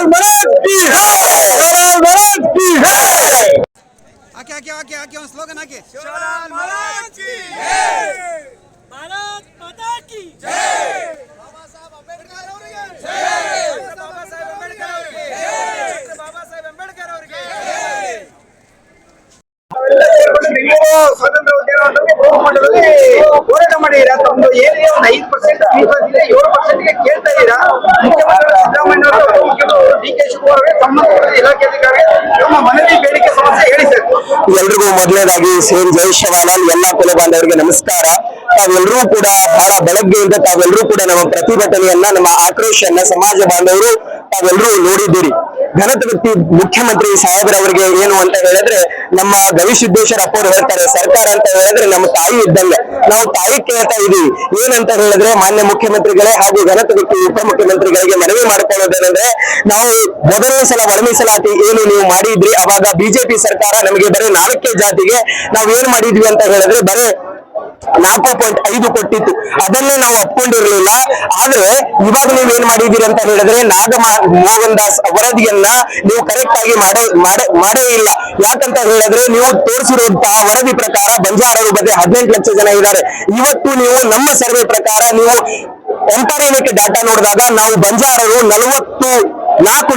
महाराज की जय। महाराज की जय। आके स्लोगन आके शिवलाल महाराज की जय। भारत माता की जय। बाबा साहब अंबेडकर ಅವರಿಗೆ जय। बाबा साहब अंबेडकर ಅವರಿಗೆ जय। बाबा साहब अंबेडकर ಅವರಿಗೆ जय। ಸ್ವಾತಂತ್ರ್ಯ ಉದ್ಯಾನವನದಲ್ಲಿ ಬಹುಮಟ್ಟದಲ್ಲಿ ಹೋರಾಟ ಮಾಡಿದ್ದೀರಾ. ತಮ್ಮದು ಏರಿಯಾ ಒಂದು 5% ಮೀಸಲಾತಿದೆ, 7%ಗೆ ಕೇಳ್ತಾ ಇದ್ದೀರಾ. ಮುಖ್ಯಮಂತ್ರಿ ಸಿದ್ದರಾಮಯ್ಯ ಅವರು ಮುಖ್ಯಮಂತ್ರಿ ಡಿ ಕೆ ಶಿವಕುಮಾರ್ ಅವರಿಗೆ ಸಂಬಂಧಪಟ್ಟ ಇಲಾಖಾಧಿಕಾರಿಗೆ ನಮ್ಮ ಮನವಿ ಬೇಡಿಕೆ ಸಮಸ್ಯೆ ಹೇಳಿ ಸರ್. ಎಲ್ರಿಗೂ ಮೊದಲನೇದಾಗಿ ಸೇಮ್ ಜೈ ಶಿವಾಲಾಲ್ ಎಲ್ಲ ಕುಲ ಬಾಂಧವರಿಗೆ ನಮಸ್ಕಾರ. ತಾವೆಲ್ಲರೂ ಕೂಡ ಬಹಳ ಬೆಳಗ್ಗೆಯಿಂದ ತಾವೆಲ್ಲರೂ ಕೂಡ ನಮ್ಮ ಪ್ರತಿಭಟನೆಯನ್ನ, ನಮ್ಮ ಆಕ್ರೋಶವನ್ನ ಸಮಾಜ ಬಾಂಧವರು ತಾವೆಲ್ಲರೂ ನೋಡಿದ್ದೀರಿ. ಘನತ ವ್ಯಕ್ತಿ ಮುಖ್ಯಮಂತ್ರಿ ಸಾಹೇಬರವರಿಗೆ ಏನು ಅಂತ ಹೇಳಿದ್ರೆ, ನಮ್ಮ ಗವಿಸಿದ್ದೇಶ್ವರ ಅಪ್ಪರು ಹೇಳ್ತಾರೆ, ಸರ್ಕಾರ ಅಂತ ಹೇಳಿದ್ರೆ ನಮ್ಮ ತಾಯಿ ಇದ್ದಂಗೆ. ನಾವು ತಾಯಿ ಕೇಳ್ತಾ ಇದೀವಿ. ಏನಂತ ಹೇಳಿದ್ರೆ, ಮಾನ್ಯ ಮುಖ್ಯಮಂತ್ರಿಗಳೇ ಹಾಗೂ ಘನತ ವ್ಯಕ್ತಿ ಉಪಮುಖ್ಯಮಂತ್ರಿಗಳಿಗೆ ಮನವಿ ಮಾಡ್ಕೊಳ್ಳೋದೇನಂದ್ರೆ, ನಾವು ಮೊದಲನೇ ಸಲ ಒಳಮೀಸಲಾತಿ ಏನು ನೀವು ಮಾಡಿದ್ರಿ, ಅವಾಗ ಬಿಜೆಪಿ ಸರ್ಕಾರ ನಮಗೆ ಬರೀ 4 ಜಾತಿಗೆ ನಾವು ಏನ್ ಮಾಡಿದ್ವಿ ಅಂತ ಹೇಳಿದ್ರೆ ಬರೀ 4.5 ಕೊಟ್ಟಿತ್ತು. ಅದನ್ನೇ ನಾವು ಒಪ್ಕೊಂಡಿರ್ಲಿಲ್ಲ. ಆದ್ರೆ ಇವಾಗ ನೀವ್ ಏನ್ ಮಾಡಿದೀರಿ ಅಂತ ಹೇಳಿದ್ರೆ, ಮೋಹನ್ ದಾಸ್ ವರದಿಯನ್ನ ನೀವು ಕರೆಕ್ಟ್ ಆಗಿ ಮಾಡೇ ಇಲ್ಲ. ಯಾಕಂತ ಹೇಳಿದ್ರೆ, ನೀವು ತೋರಿಸಿರುವಂತಹ ವರದಿ ಪ್ರಕಾರ ಬಂಜಾರರು ಬಗ್ಗೆ 18 ಲಕ್ಷ ಜನ ಇದ್ದಾರೆ. ಇವತ್ತು ನೀವು ನಮ್ಮ ಸರ್ವೆ ಪ್ರಕಾರ ನೀವು ಎಂಪಾರಿನಿಕ್ ಡಾಟಾ ನೋಡಿದಾಗ ನಾವು ಬಂಜಾರರು 40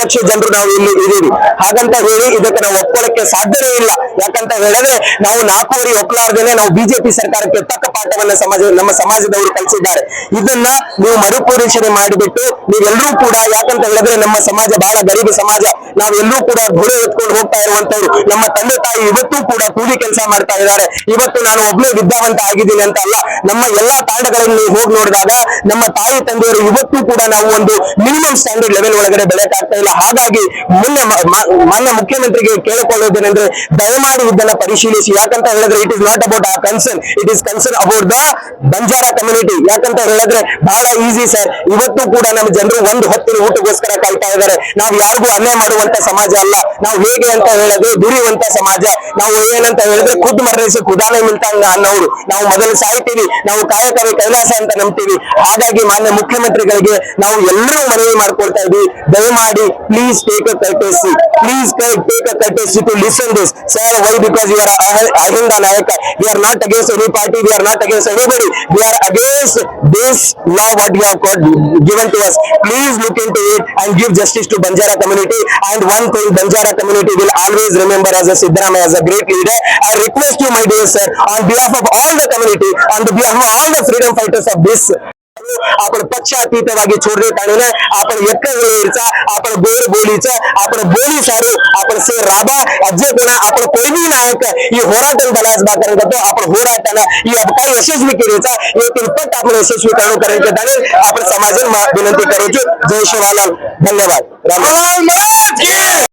ಲಕ್ಷ ಜನರು ನಾವು ಇಲ್ಲಿ ಇದೀವಿ. ಹಾಗಂತ ಹೇಳಿ ಇದಕ್ಕೆ ನಾವು ಒಪ್ಕೊಳ್ಳಕ್ಕೆ ಸಾಧ್ಯವೇ ಇಲ್ಲ. ಯಾಕಂತ ಹೇಳಿದ್ರೆ, ನಾವು 4 ಒಕ್ಕಲಾರ್ದೇನೆ ನಾವು ಬಿಜೆಪಿ ಸರ್ಕಾರಕ್ಕೆ ತಕ್ಕ ಪಾಠವನ್ನ ನಮ್ಮ ಸಮಾಜದವರು ಕಲಿಸಿದ್ದಾರೆ. ಇದನ್ನ ನೀವು ಮರುಪರಿಶೀಲನೆ ಮಾಡಿಬಿಟ್ಟು ನೀವೆಲ್ಲರೂ ಕೂಡ, ಯಾಕಂತ ಹೇಳಿದ್ರೆ ನಮ್ಮ ಸಮಾಜ ಬಹಳ ಗರೀಬ್ ಸಮಾಜ, ನಾವೆಲ್ಲರೂ ಕೂಡ ಘೋಡೆ ಎತ್ಕೊಂಡು ಹೋಗ್ತಾ ಇರುವಂತವ್ರು. ನಮ್ಮ ತಂದೆ ತಾಯಿ ಇವತ್ತು ಕೂಡ ಕೂಲಿ ಕೆಲಸ ಮಾಡ್ತಾ ಇದ್ದಾರೆ. ಇವತ್ತು ನಾನು ಒಬ್ಬನೇ ವಿದ್ಯಾವಂತ ಆಗಿದ್ದೀನಿ ಅಂತ ಅಲ್ಲ, ನಮ್ಮ ಎಲ್ಲಾ ತಾಂಡಗಳಲ್ಲಿ ಹೋಗಿ ನೋಡಿದಾಗ ನಮ್ಮ ತಾಯಿ ತಂದೆಯರು ಇವತ್ತು ಕೂಡ ನಾವು ಒಂದು ಮಿನಿಮಮ್ ಸ್ಟ್ಯಾಂಡರ್ಡ್ ಲೆವೆಲ್ ಒಳಗಡೆ ಬೆಳೆಯಕ್ಕಾಗ್ತಾ ಇಲ್ಲ. ಹಾಗಾಗಿ ಮಾನ್ಯ ಮುಖ್ಯಮಂತ್ರಿಗೆ ಕೇಳಿಕೊಳ್ಳೋದೇನೆಂದ್ರೆ, ದಯಮಾಡಿ ಇದನ್ನ ಪರಿಶೀಲಿಸಿ. ಯಾಕಂತ ಹೇಳಿದ್ರೆ, ಇಟ್ ಇಸ್ ನಾಟ್ ಅಬೌಟ್ ಆ concern, it is concern about the Banjara community. ಯಾಕಂತ ಹೇಳಿದ್ರೆ ಬಹಳ ಈಸಿ ಸರ್. ಇವತ್ತು ಕೂಡ ನಮ್ಮ ಜನರು ಒಂದು ಹೊತ್ತಿನ ಊಟಗೋಸ್ಕರ ಕಾಯ್ತಾ ಇದ್ದಾರೆ. ನಾವು ಯಾರಿಗೂ ಅನ್ಯಾಯ ಮಾಡುವಂತ ಸಮಾಜ ಅಲ್ಲ. ನಾವು ಹೇಗೆ ಅಂತ ಹೇಳಿದ್ರೆ ದುಡಿಯುವಂತ ಸಮಾಜ. ನಾವು ಏನಂತ ಹೇಳಿದ್ರೆ ಖುದ್ ಮರ್ರೇಸಿ ಖುದಾನೆ ಮಿಲ್ತಾಂಗ ಅನ್ನೋರು. ನಾವು ಮೊದಲು ಸಾಯ್ತೀವಿ, ನಾವು ಕಾಯಕವೇ ಕೈಲಾಸ ಅಂತ ನಂಬ್ತೀವಿ. ಹಾಗಾಗಿ ಮಾನ್ಯ ಮುಖ್ಯಮಂತ್ರಿಗಳಿಗೆ ನಾವು ಎಲ್ಲರೂ ಮನವಿ ಮಾಡ್ಕೊಳ್ತಾ ಇದ್ವಿ, ದಯಮಾಡಿ please take a courtesy, please take a courtesy to listen this sir. Why? Because you are Ahinda ನಾಯಕ. We are not against any party, we are not against anybody, we are against this law what you have given to us. Please look into it and give justice to Banjara community. And one thing, Banjara community will always remember as a Siddaramaiah as a great leader. I request you, my dear sir, on behalf of all the community, on behalf of all the freedom fighters of this, आपण पक्षातीतವಾಗಿ छोड़ने काढून आपण एक वेळेचा आपण गोर बोलीचा आपण बोली सारू आपण से राबा अज्जे कोणा आपण कोई भी नायक ही होराटन बनास बाकर करतो. आपण होराटना ही काही यशस्वी केलेचा येथील पट आपण यशस्वी करण्याचे दावे आपण समाजाला विनंती करूचो. जय शिवालाल. धन्यवाद. राम